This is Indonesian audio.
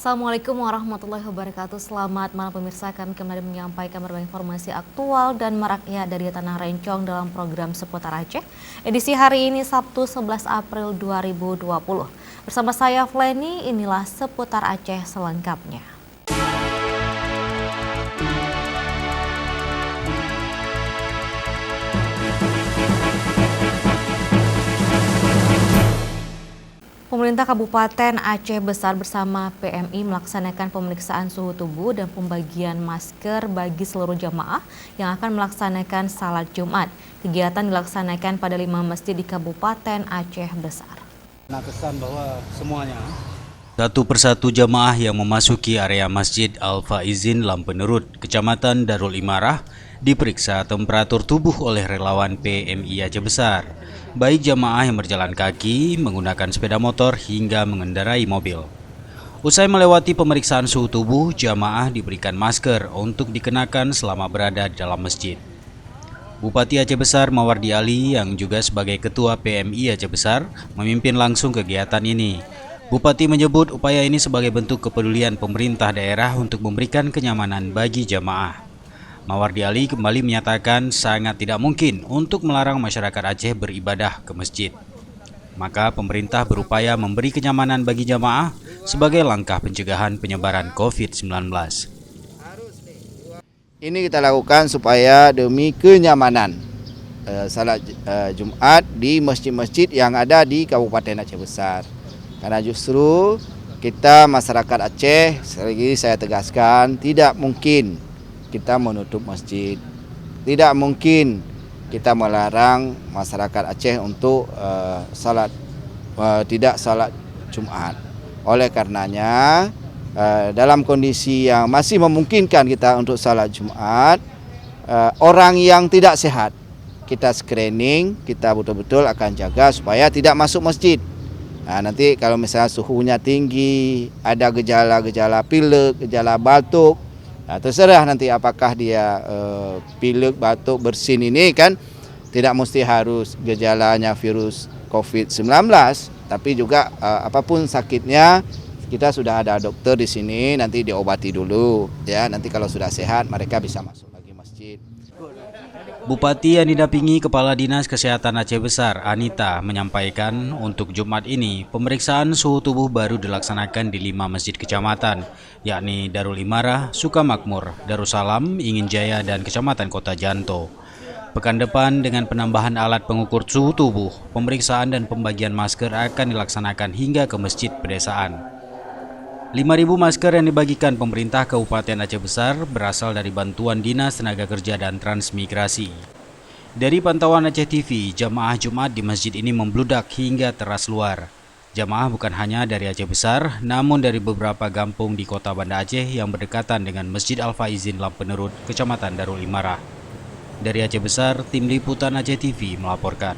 Assalamualaikum warahmatullahi wabarakatuh. Selamat malam pemirsa, kami kembali menyampaikan berbagai informasi aktual dan merakyat dari Tanah Rencong dalam program Seputar Aceh. Edisi hari ini Sabtu 11 April 2020. Bersama saya Flenny, inilah Seputar Aceh selengkapnya. Pemerintah Kabupaten Aceh Besar bersama PMI melaksanakan pemeriksaan suhu tubuh dan pembagian masker bagi seluruh jamaah yang akan melaksanakan salat Jumat. Kegiatan dilaksanakan pada 5 masjid di Kabupaten Aceh Besar. Nah, kesan bahwa semuanya satu persatu jamaah yang memasuki area Masjid Al-Faizin Lampenerut, Kecamatan Darul Imarah, diperiksa temperatur tubuh oleh relawan PMI Aceh Besar. Baik jamaah yang berjalan kaki, menggunakan sepeda motor, hingga mengendarai mobil. Usai melewati pemeriksaan suhu tubuh, jamaah diberikan masker untuk dikenakan selama berada di dalam masjid. Bupati Aceh Besar Mawardi Ali yang juga sebagai Ketua PMI Aceh Besar memimpin langsung kegiatan ini. Bupati menyebut upaya ini sebagai bentuk kepedulian pemerintah daerah untuk memberikan kenyamanan bagi jamaah. Mawardi Ali kembali menyatakan sangat tidak mungkin untuk melarang masyarakat Aceh beribadah ke masjid. Maka pemerintah berupaya memberi kenyamanan bagi jamaah sebagai langkah pencegahan penyebaran COVID-19. ini kita lakukan supaya demi kenyamanan salat Jumat di masjid-masjid yang ada di Kabupaten Aceh Besar. Karena justru kita masyarakat Aceh, sekali lagi saya tegaskan, tidak mungkin kita menutup masjid. Tidak mungkin kita melarang masyarakat Aceh untuk tidak salat Jumat. Oleh karenanya, dalam kondisi yang masih memungkinkan kita untuk salat Jumat, orang yang tidak sehat, kita screening, kita betul-betul akan jaga supaya tidak masuk masjid. Nah, nanti kalau misalnya suhunya tinggi, ada gejala-gejala pilek, gejala batuk, nah, terserah nanti apakah dia pilek, batuk, bersin ini kan tidak mesti harus gejalanya virus COVID-19, tapi juga apapun sakitnya kita sudah ada dokter di sini, nanti diobati dulu ya. Nanti kalau sudah sehat mereka bisa masuk lagi masjid. Bupati yang didampingi Kepala Dinas Kesehatan Aceh Besar, Anita, menyampaikan untuk Jumat ini pemeriksaan suhu tubuh baru dilaksanakan di 5 masjid kecamatan, yakni Darul Imarah, Sukamakmur, Darussalam, Ingin Jaya, dan Kecamatan Kota Janto. Pekan depan dengan penambahan alat pengukur suhu tubuh, pemeriksaan dan pembagian masker akan dilaksanakan hingga ke masjid pedesaan. 5.000 masker yang dibagikan pemerintah Kabupaten Aceh Besar berasal dari bantuan Dinas Tenaga Kerja dan Transmigrasi. Dari pantauan Aceh TV, jamaah Jumat di masjid ini membludak hingga teras luar. Jamaah bukan hanya dari Aceh Besar, namun dari beberapa kampung di kota Banda Aceh yang berdekatan dengan Masjid Al-Faizin Lampenerut, Kecamatan Darul Imarah. Dari Aceh Besar, Tim Liputan Aceh TV melaporkan.